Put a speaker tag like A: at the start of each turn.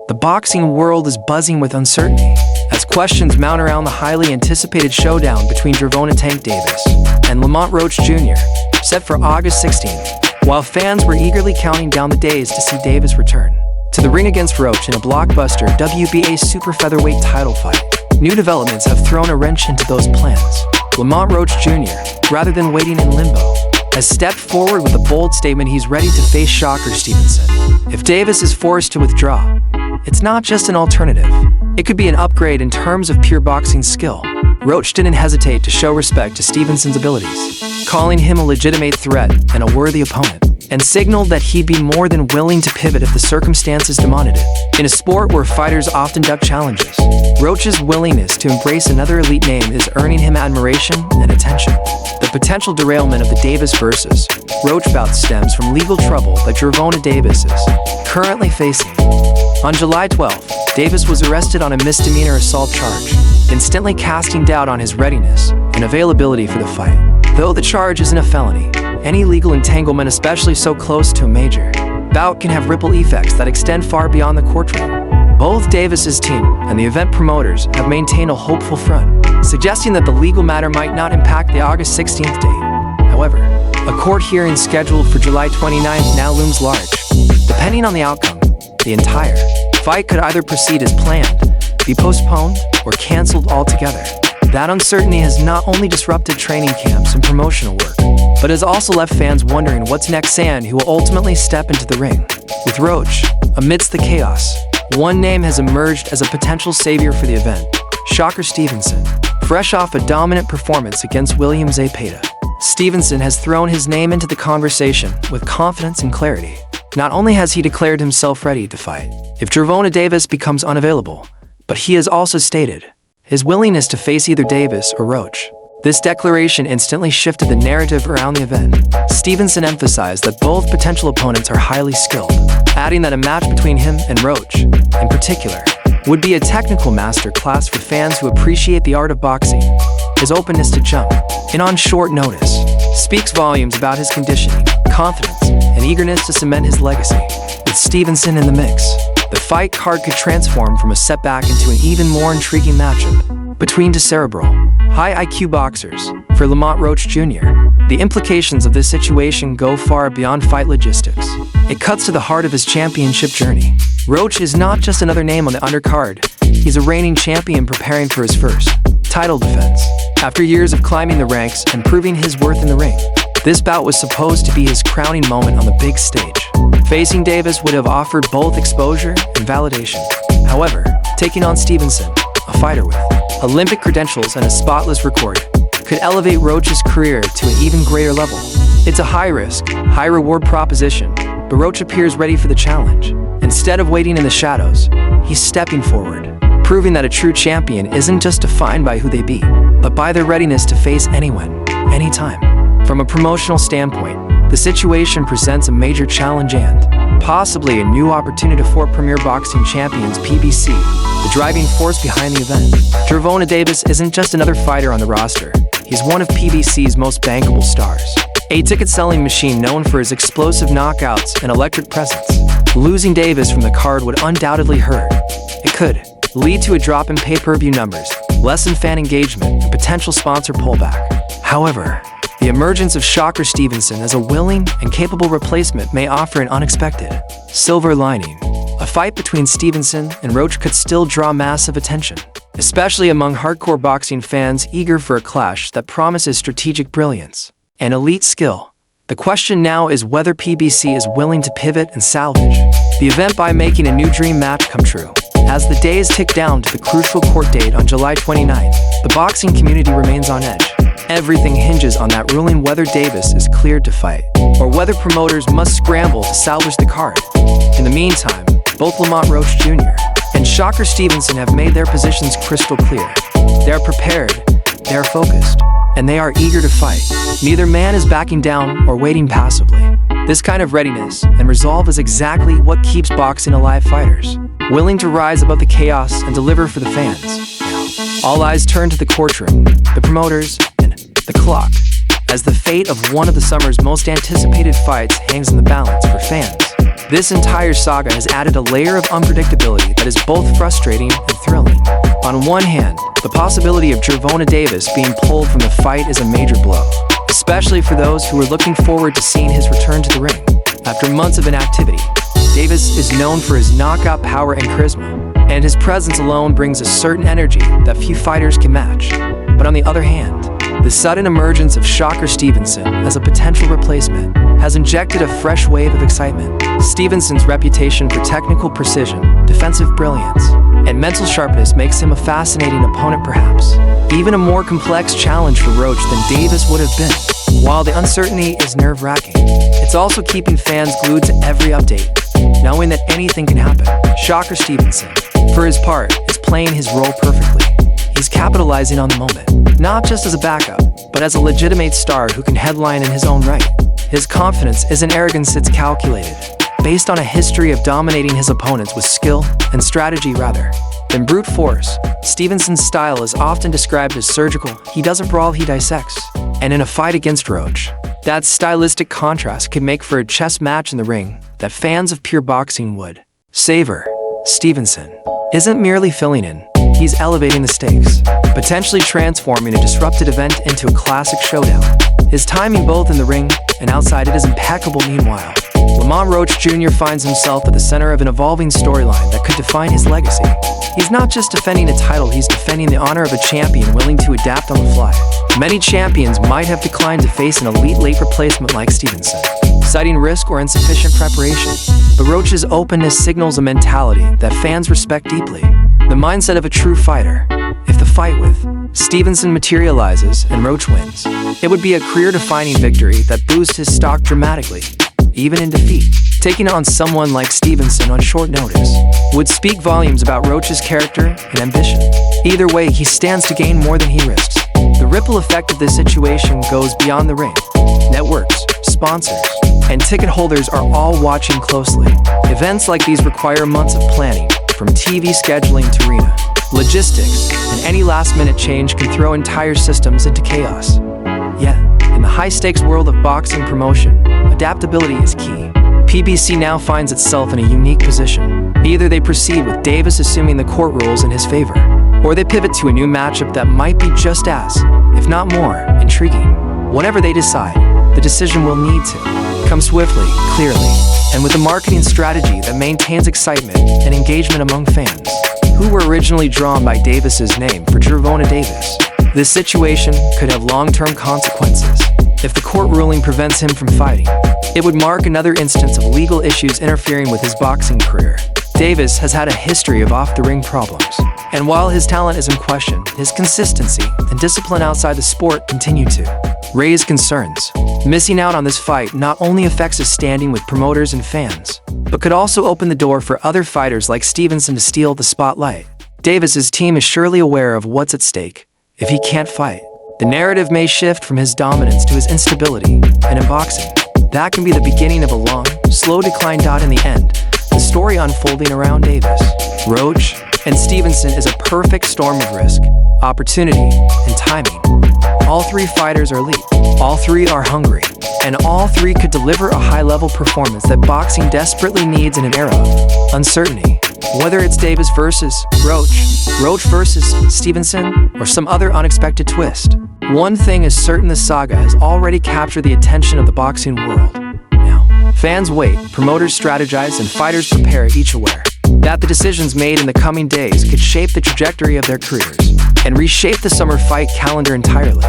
A: The boxing world is buzzing with uncertainty as questions mount around the highly anticipated showdown between Gervonta Tank Davis and Lamont Roach Jr., set for August 16th, while fans were eagerly counting down the days to see Davis return to the ring against Roach in a blockbuster WBA super featherweight title fight. New developments have thrown a wrench into those plans. Lamont Roach Jr., rather than waiting in limbo, has stepped forward with a bold statement he's ready to face Shakur Stevenson. If Davis is forced to withdraw, it's not just an alternative. It could be an upgrade in terms of pure boxing skill. Roach didn't hesitate to show respect to Stevenson's abilities, calling him a legitimate threat and a worthy opponent, and signaled that he'd be more than willing to pivot if the circumstances demanded it. In a sport where fighters often duck challenges, Roach's willingness to embrace another elite name is earning him admiration and attention. The potential derailment of the Davis versus Roach bout stems from legal trouble that Gervonta Davis is currently facing. On July 12th, Davis was arrested on a misdemeanor assault charge, instantly casting doubt on his readiness and availability for the fight. Though the charge isn't a felony, any legal entanglement, especially so close to a major bout, can have ripple effects that extend far beyond the courtroom. Both Davis's team and the event promoters have maintained a hopeful front, suggesting that the legal matter might not impact the August 16th date. However, a court hearing scheduled for July 29th now looms large. Depending on the outcome, the entire fight could either proceed as planned, be postponed, or canceled altogether. That uncertainty has not only disrupted training camps and promotional work, but has also left fans wondering what's next and who will ultimately step into the ring. With Roach, amidst the chaos, one name has emerged as a potential savior for the event: Shakur Stevenson. Fresh off a dominant performance against William Zepeda, Stevenson has thrown his name into the conversation with confidence and clarity. Not only has he declared himself ready to fight if Gervonta Davis becomes unavailable, but he has also stated his willingness to face either Davis or Roach. This declaration instantly shifted the narrative around the event. Stevenson emphasized that both potential opponents are highly skilled, adding that a match between him and Roach, in particular, would be a technical masterclass for fans who appreciate the art of boxing. His openness to jump in on short notice speaks volumes about his conditioning, confidence, and eagerness to cement his legacy. With Stevenson in the mix, the fight card could transform from a setback into an even more intriguing matchup between two cerebral, high IQ boxers. For Lamont Roach Jr., the implications of this situation go far beyond fight logistics. It cuts to the heart of his championship journey. Roach is not just another name on the undercard. He's a reigning champion preparing for his first title defense. After years of climbing the ranks and proving his worth in the ring, this bout was supposed to be his crowning moment on the big stage. Facing Davis would have offered both exposure and validation. However, taking on Stevenson, a fighter with Olympic credentials and a spotless record, could elevate Roach's career to an even greater level. It's a high-risk, high-reward proposition, but Roach appears ready for the challenge. Instead of waiting in the shadows, he's stepping forward, proving that a true champion isn't just defined by who they beat, but by their readiness to face anyone, anytime. From a promotional standpoint, the situation presents a major challenge and possibly a new opportunity for Premier Boxing Champions PBC, the driving force behind the event. Gervonta Davis isn't just another fighter on the roster. He's one of PBC's most bankable stars, a ticket-selling machine known for his explosive knockouts and electric presence. Losing Davis from the card would undoubtedly hurt. It could lead to a drop in pay-per-view numbers, lessen fan engagement, and potential sponsor pullback. However, the emergence of Shakur Stevenson as a willing and capable replacement may offer an unexpected silver lining. A fight between Stevenson and Roach could still draw massive attention, especially among hardcore boxing fans eager for a clash that promises strategic brilliance and elite skill. The question now is whether PBC is willing to pivot and salvage the event by making a new dream match come true. As the days tick down to the crucial court date on July 29th, the boxing community remains on edge. Everything hinges on that ruling whether Davis is cleared to fight, or whether promoters must scramble to salvage the card. In the meantime, both Lamont Roach Jr. and Shakur Stevenson have made their positions crystal clear. They are prepared, they are focused, and they are eager to fight. Neither man is backing down or waiting passively. This kind of readiness and resolve is exactly what keeps boxing alive. Fighters willing to rise above the chaos and deliver for the fans. All eyes turn to the courtroom, the promoters, and the clock. as the fate of one of the summer's most anticipated fights hangs in the balance for fans. This entire saga has added a layer of unpredictability that is both frustrating and thrilling. On one hand, the possibility of Gervonta Davis being pulled from the fight is a major blow, especially for those who are looking forward to seeing his return to the ring. After months of inactivity, Davis is known for his knockout power and charisma, and his presence alone brings a certain energy that few fighters can match. But on the other hand, the sudden emergence of Shakur Stevenson as a potential replacement has injected a fresh wave of excitement. Stevenson's reputation for technical precision, defensive brilliance, and mental sharpness makes him a fascinating opponent, perhaps even a more complex challenge for Roach than Davis would have been. While the uncertainty is nerve-wracking, it's also keeping fans glued to every update, knowing that anything can happen. Shakur Stevenson, for his part, is playing his role perfectly. He's capitalizing on the moment, not just as a backup, but as a legitimate star who can headline in his own right. His confidence isn't arrogance, it's calculated, based on a history of dominating his opponents with skill and strategy rather than brute force. Stevenson's style is often described as surgical. He doesn't brawl, he dissects. And in a fight against Roach, that stylistic contrast can make for a chess match in the ring that fans of pure boxing would savor. Stevenson isn't merely filling in, he's elevating the stakes, potentially transforming a disrupted event into a classic showdown. His timing both in the ring and outside it is impeccable. Meanwhile, Lamont Roach Jr. finds himself at the center of an evolving storyline that could define his legacy. He's not just defending a title, he's defending the honor of a champion willing to adapt on the fly. Many champions might have declined to face an elite late replacement like Stevenson, citing risk or insufficient preparation. But Roach's openness signals a mentality that fans respect deeply, the mindset of a true fighter. If the fight with Stevenson materializes and Roach wins, it would be a career-defining victory that boosts his stock dramatically. Even in defeat, taking on someone like Stevenson on short notice would speak volumes about Roach's character and ambition. Either way, he stands to gain more than he risks. The ripple effect of this situation goes beyond the ring. Networks, sponsors, and ticket holders are all watching closely. Events like these require months of planning, from TV scheduling to arena logistics, and any last-minute change can throw entire systems into chaos. Yet, in the high-stakes world of boxing promotion, adaptability is key. PBC now finds itself in a unique position. Either they proceed with Davis assuming the court rules in his favor, or they pivot to a new matchup that might be just as, if not more, intriguing. Whatever they decide, the decision will need to come swiftly, clearly, and with a marketing strategy that maintains excitement and engagement among fans who were originally drawn by Davis's name for Gervonta Davis. This situation could have long-term consequences. If the court ruling prevents him from fighting, it would mark another instance of legal issues interfering with his boxing career. Davis has had a history of off-the-ring problems, and while his talent is in question, his consistency and discipline outside the sport continue to raise concerns. Missing out on this fight not only affects his standing with promoters and fans, but could also open the door for other fighters like Stevenson to steal the spotlight. Davis's team is surely aware of what's at stake. If he can't fight, the narrative may shift from his dominance to his instability, and in boxing, that can be the beginning of a long, slow decline. In the end, the story unfolding around Davis, Roach, and Stevenson is a perfect storm of risk, opportunity, and timing. All three fighters are elite, all three are hungry, and all three could deliver a high-level performance that boxing desperately needs in an era of uncertainty. Whether it's Davis versus Roach, Roach versus Stevenson, or some other unexpected twist, one thing is certain: the saga has already captured the attention of the boxing world. Now, fans wait, promoters strategize, and fighters prepare, each aware that the decisions made in the coming days could shape the trajectory of their careers and reshape the summer fight calendar entirely.